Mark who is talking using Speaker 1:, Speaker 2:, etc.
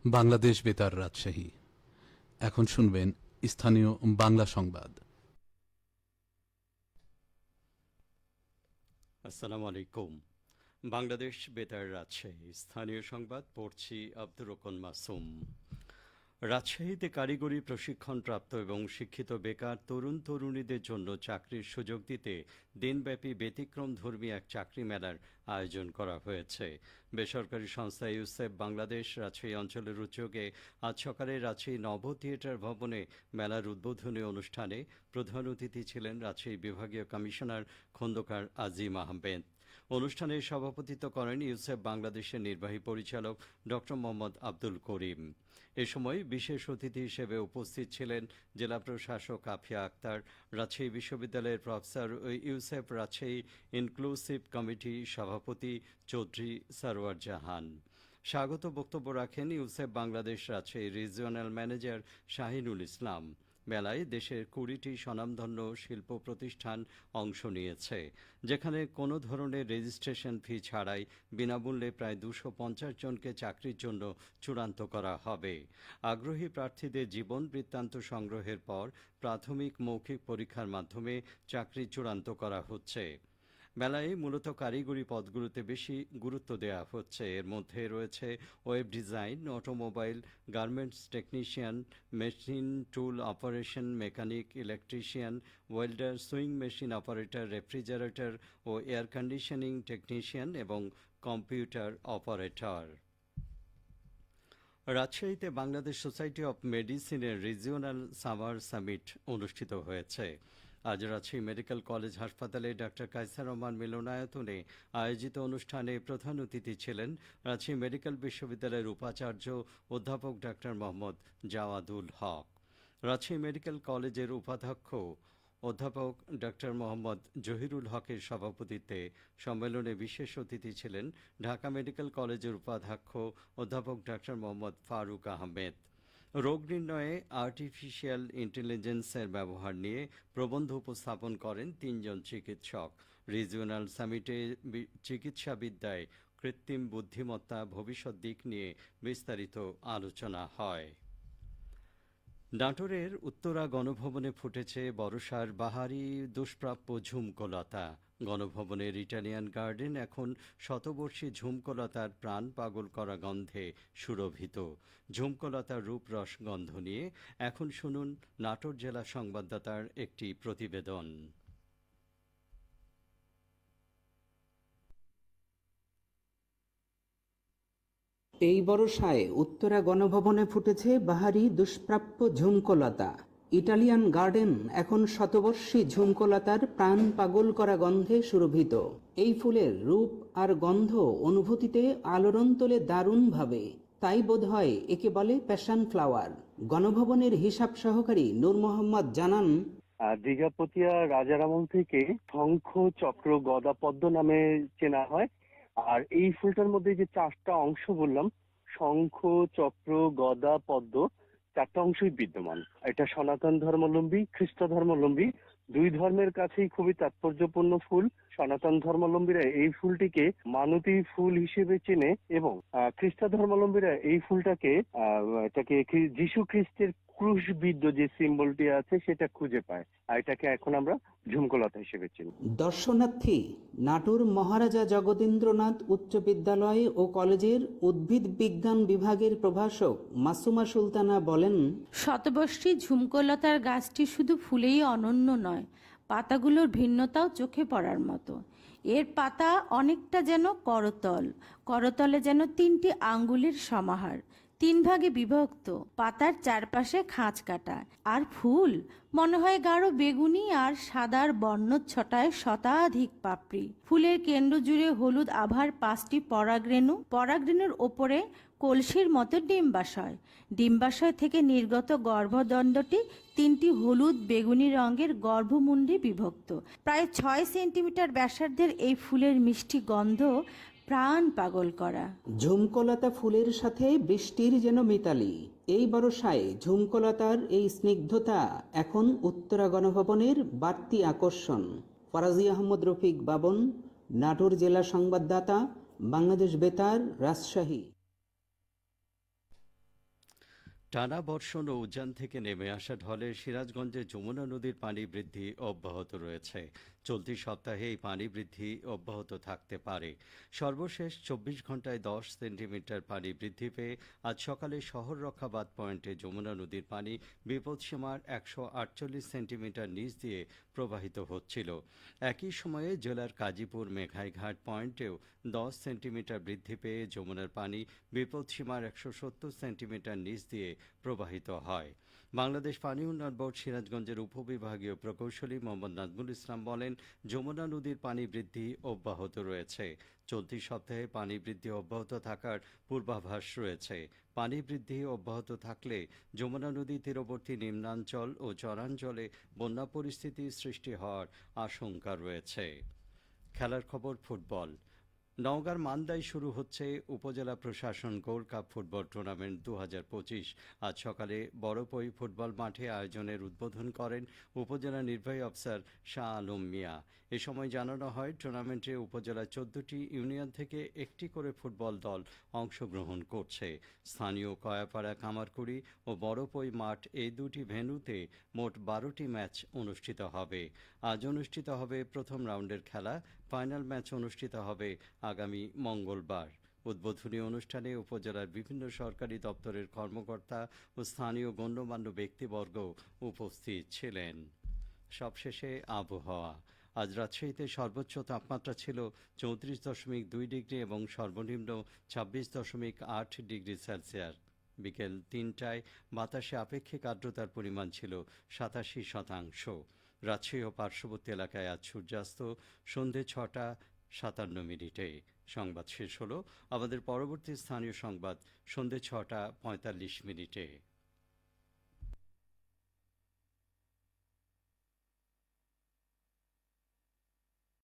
Speaker 1: বাংলাদেশ বেতার রাজশাহী। এখন শুনবেন স্থানীয় বাংলা সংবাদ।
Speaker 2: আসসালামু আলাইকুম। বাংলাদেশ বেতার রাজশাহী স্থানীয় সংবাদ পড়ছি আব্দুর রহমান মাসুম। রাজশাহীতে কারিগরি প্রশিক্ষণপ্রাপ্ত এবং শিক্ষিত বেকার তরুণ তরুণীদের জন্য চাকরির সুযোগ দিতে দিনব্যাপী ব্যতিক্রমধর্মী এক চাকরি মেলার আয়োজন করা হয়েছে। বেসরকারি সংস্থা ইউসেফ বাংলাদেশ রাজশাহী অঞ্চলের উদ্যোগে আজ সকালে রাজশাহী নব থিয়েটার ভবনে মেলার উদ্বোধনী অনুষ্ঠানে প্রধান অতিথি ছিলেন রাজশাহী বিভাগীয় কমিশনার খন্দকার আজিম আহমেদ। অনুষ্ঠানে সভাপতিত্ব করেন ইউসেফ বাংলাদেশের নির্বাহী পরিচালক ডক্টর মোহাম্মদ আব্দুল করিম। এ সময় বিশেষ অতিথি হিসেবে উপস্থিত ছিলেন জেলা প্রশাসক আফিয়া আক্তার, রাজশাহী বিশ্ববিদ্যালয়ের প্রফেসর ও ইউসেফ রাজশাহী ইনক্লুসিভ কমিটি সভাপতি চৌধুরী সরওয়ার জাহান। স্বাগত বক্তব্য রাখেন ইউসেফ বাংলাদেশ রাজশাহী রিজিওনাল ম্যানেজার শাহিনুল ইসলাম। মেলায় দেশের ২০টি স্বনামধন্য শিল্প প্রতিষ্ঠান অংশ নিয়েছে, যেখানে কোনো ধরনের রেজিস্ট্রেশন ফি ছাড়াই বিনামূল্যে প্রায় ২৫০ জনকে চাকরির জন্য চূড়ান্ত করা হবে। আগ্রহী প্রার্থীদের জীবন বৃত্তান্ত সংগ্রহের পর প্রাথমিক মৌখিক পরীক্ষার মাধ্যমে চাকরি চূড়ান্ত করা হচ্ছে। মেলায় মূলত কারিগরি পদগুলোতে বেশি গুরুত্ব দেওয়া হচ্ছে। এর মধ্যে রয়েছে web design, automobile, garments technician, machine tool operation, mechanic, electrician, welder, sewing machine operator, refrigerator ও এয়ার কন্ডিশনিং টেকনিশিয়ান এবং কম্পিউটার অপারেটর। রাজশাহীতে বাংলাদেশ সোসাইটি অব মেডিসিনের রিজিওনাল সামার সামিট অনুষ্ঠিত হয়েছে। আজ রাজশাহী মেডিকেল কলেজ হাসপাতালে ডাক্তার কায়সার রহমান মিলনায়তনে আয়োজিত অনুষ্ঠানে প্রধান অতিথি ছিলেন রাজশাহী মেডিকেল বিশ্ববিদ্যালয়ের উপাচার্য অধ্যাপক ডাক্তার মোহাম্মদ জাওয়াদুল হক। রাজশাহী মেডিকেল কলেজের উপাধ্যক্ষ অধ্যাপক ডাক্তার মোহাম্মদ জহিরুল হকের সভাপতিত্বে সম্মেলনে বিশেষ অতিথি ছিলেন ঢাকা মেডিকেল কলেজের উপাধ্যক্ষ অধ্যাপক ডাক্তার মোহাম্মদ ফারুক আহমেদ। রোগ নির্ণয়ে আর্টিফিশিয়াল ইন্টেলিজেন্সের ব্যবহার নিয়ে প্রবন্ধ উপস্থাপন করেন ৩ জন চিকিৎসক। রিজিওনাল সামিটে চিকিৎসাবিদ্যায় কৃত্রিম বুদ্ধিমত্তা ভবিষ্যৎ দিক নিয়ে বিস্তারিত আলোচনা হয়। নাটোরের উত্তরা গণভবনে ফুটেছে বর্ষার বাহারি দুষ্প্রাপ্য ঝুমকলতা। গণভবনের ইটালিয়ান গার্ডেন এখন শতবর্ষী ঝুমকলতার প্রাণ পাগল করা গন্ধে সুরভিত। ঝুমকলতার রূপরস গন্ধ নিয়ে এখন শুনুন নাটোর জেলা সংবাদদাতার একটি প্রতিবেদন।
Speaker 3: এই বর্ষায় উত্তরা গণভবনে ফুটেছে বাহারি দুষ্প্রাপ্য ঝুমকলতা। ইটালিয়ান গার্ডেন এখন শতবর্ষী ঝুমকলতার প্রাণ পাগল করা গন্ধে সুরভিত। এই ফুলের রূপ আর গন্ধ অনুভূতিতে আলোড়ন তোলে দারুণভাবে। তাই বোধহয় একে বলে প্যাশন ফ্লাওয়ার। গণভবনের হিসাব সহকারী নূর মোহাম্মদ জানান,
Speaker 4: দীঘাপতিয়া রাজার আমল থেকে শঙ্খ, চক্র, গদা, পদ্ম নামে চেনা হয়। আর এই ফুলটার মধ্যে যে 4টা অংশ বললাম, শঙ্খ, চক্র, গদা, পদ্ম, 4টা অংশই বিদ্যমান। এটা সনাতন ধর্মাবলম্বী, খ্রিস্ট ধর্মাবলম্বী দুই ধর্মের কাছেই খুবই তাৎপর্যপূর্ণ ফুল। সনাতন ধর্মাবলম্বীরা এই ফুলটিকে মানতী ফুল হিসেবে চেনে এবং খ্রিস্ট ধর্মাবলম্বীরা এই ফুলটাকে এটাকে যীশু খ্রিস্টের ক্রুশবিদ্ধ যে সিম্বলটি আছে সেটা খুঁজে পায়। আর এটাকে এখন আমরা ঝুমকলতা হিসেবে চিনি।
Speaker 3: দর্শনার্থী নাটোর মহারাজা জগদীন্দ্রনাথ উচ্চ বিদ্যালয় ও কলেজের উদ্ভিদ বিজ্ঞান বিভাগের প্রভাষক মাসুমা সুলতানা বলেন,
Speaker 5: শতবর্ষী ঝুমকলতার গাছটি শুধু ফুলেই অনন্য নয়, পাতাগুলোর ভিন্নতাও চোখে পড়ার মতো। এর পাতা অনেকটা যেন করতল, করতলে যেন 3টি আঙ্গুলের সমাহার, 3 ভাগে বিভক্ত। পাতার চারপাশে খাঁজ কাটা। আর ফুল মনে হয় গাঢ় বেগুনি আর সাদার বর্ণচ্ছটায় শতাধিক পাপড়ি। ফুলের কেন্দ্র জুড়ে হলুদ আভার 5টি পরাগরেণু, পরাগরেণুর ওপরে কলসির মতো ডিম্বাশয়। ডিম্বাশয় থেকে নির্গত গর্ভদণ্ডটি 3টি হলুদ বেগুনি রঙের গর্ভমুণ্ডে বিভক্ত। প্রায় 6 সেন্টিমিটার ব্যাসার্ধের এই ফুলের মিষ্টি গন্ধ প্রাণ পাগল করা।
Speaker 3: ঝুমকলতা ফুলের সাথে বৃষ্টির যেন মিতালি। এই বর্ষায় ঝুমকলতার এই স্নিগ্ধতা এখন উত্তরা গণভবনের বাড়তি আকর্ষণ। ফরাজি আহমদ রফিক বাবন, নাটোর জেলা সংবাদদাতা, বাংলাদেশ বেতার, রাজশাহী।
Speaker 2: টানা বর্ষণ ও উজান থেকে নেমে আসা ঢলে সিরাজগঞ্জে যমুনা নদীর পানি বৃদ্ধি অব্যাহত রয়েছে। চলতি সপ্তাহে এই পানি বৃদ্ধি অব্যাহত থাকতে পারে। সর্বশেষ ২৪ ঘন্টায় ১০ সেন্টিমিটার পানি বৃদ্ধি পেয়ে আজ সকালে শহর রক্ষা বাঁধ পয়েন্টে যমুনা নদীর পানি বিপদসীমার ১৪৮ সেন্টিমিটার নিচ দিয়ে প্রবাহিত হচ্ছিল। একই সময়ে জেলার কাজীপুর মেঘাইঘাট পয়েন্টেও ১০ সেন্টিমিটার বৃদ্ধি পেয়ে যমুনার পানি বিপদসীমার ১৭০ সেন্টিমিটার নিচ দিয়ে প্রবাহিত হয়। বাংলাদেশ পানি উন্নয়ন বোর্ড সিরাজগঞ্জের উপবিভাগীয় প্রকৌশলী মোহাম্মদ নাজমুল ইসলাম বলেন, যমুনা নদীর পানি বৃদ্ধি অব্যাহত রয়েছে। চলতি সপ্তাহে পানি বৃদ্ধি অব্যাহত থাকার পূর্বাভাস রয়েছে। পানি বৃদ্ধি অব্যাহত থাকলে যমুনা নদী তীরবর্তী নিম্নাঞ্চল ও চরাঞ্চলে বন্যা পরিস্থিতি সৃষ্টি হওয়ার আশঙ্কা রয়েছে। খেলার খবর ফুটবল। নওগাঁর মান্দায় শুরু হচ্ছে উপজেলা প্রশাসন গোল্ড কাপ ফুটবল টুর্নামেন্ট ২০২৫। আজ সকালে বড়পই ফুটবল মাঠে আয়োজনের উদ্বোধন করেন উপজেলা নির্বাহী অফিসার শাহ আলম মিয়া। এ সময় জানানো হয়, টুর্নামেন্টে উপজেলার ১৪টি ইউনিয়ন থেকে একটি করে ফুটবল দল অংশগ্রহণ করছে। স্থানীয় কয়াপাড়া, কামারকুড়ি ও বড়পই মাঠ, এই দুটি ভেন্যুতে মোট ১২টি ম্যাচ অনুষ্ঠিত হবে। আজ অনুষ্ঠিত হবে প্রথম রাউন্ডের খেলা। ফাইনাল ম্যাচ অনুষ্ঠিত হবে আগামী মঙ্গলবার। উদ্বোধনী অনুষ্ঠানে উপজেলার বিভিন্ন সরকারি দপ্তরের কর্মকর্তা ও স্থানীয় গণ্যমান্য ব্যক্তিবর্গ উপস্থিত ছিলেন। সবশেষে আবহাওয়া। আজ রাজশাহীতে সর্বোচ্চ তাপমাত্রা ছিল ৩৪.২ ডিগ্রি এবং সর্বনিম্ন ২৬.৮ ডিগ্রি সেলসিয়াস। বিকেল ৩টায় বাতাসে আপেক্ষিক আর্দ্রতার পরিমাণ ছিল ৮৭%। রাজশাহী ও পার্শ্ববর্তী এলাকায় আজ সূর্যাস্ত সন্ধে ৬টা ৫৭ মিনিটে। সংবাদ শেষ হলো। আমাদের পরবর্তী স্থানীয় সংবাদ সন্ধে ৬টা ৪৫ মিনিটে।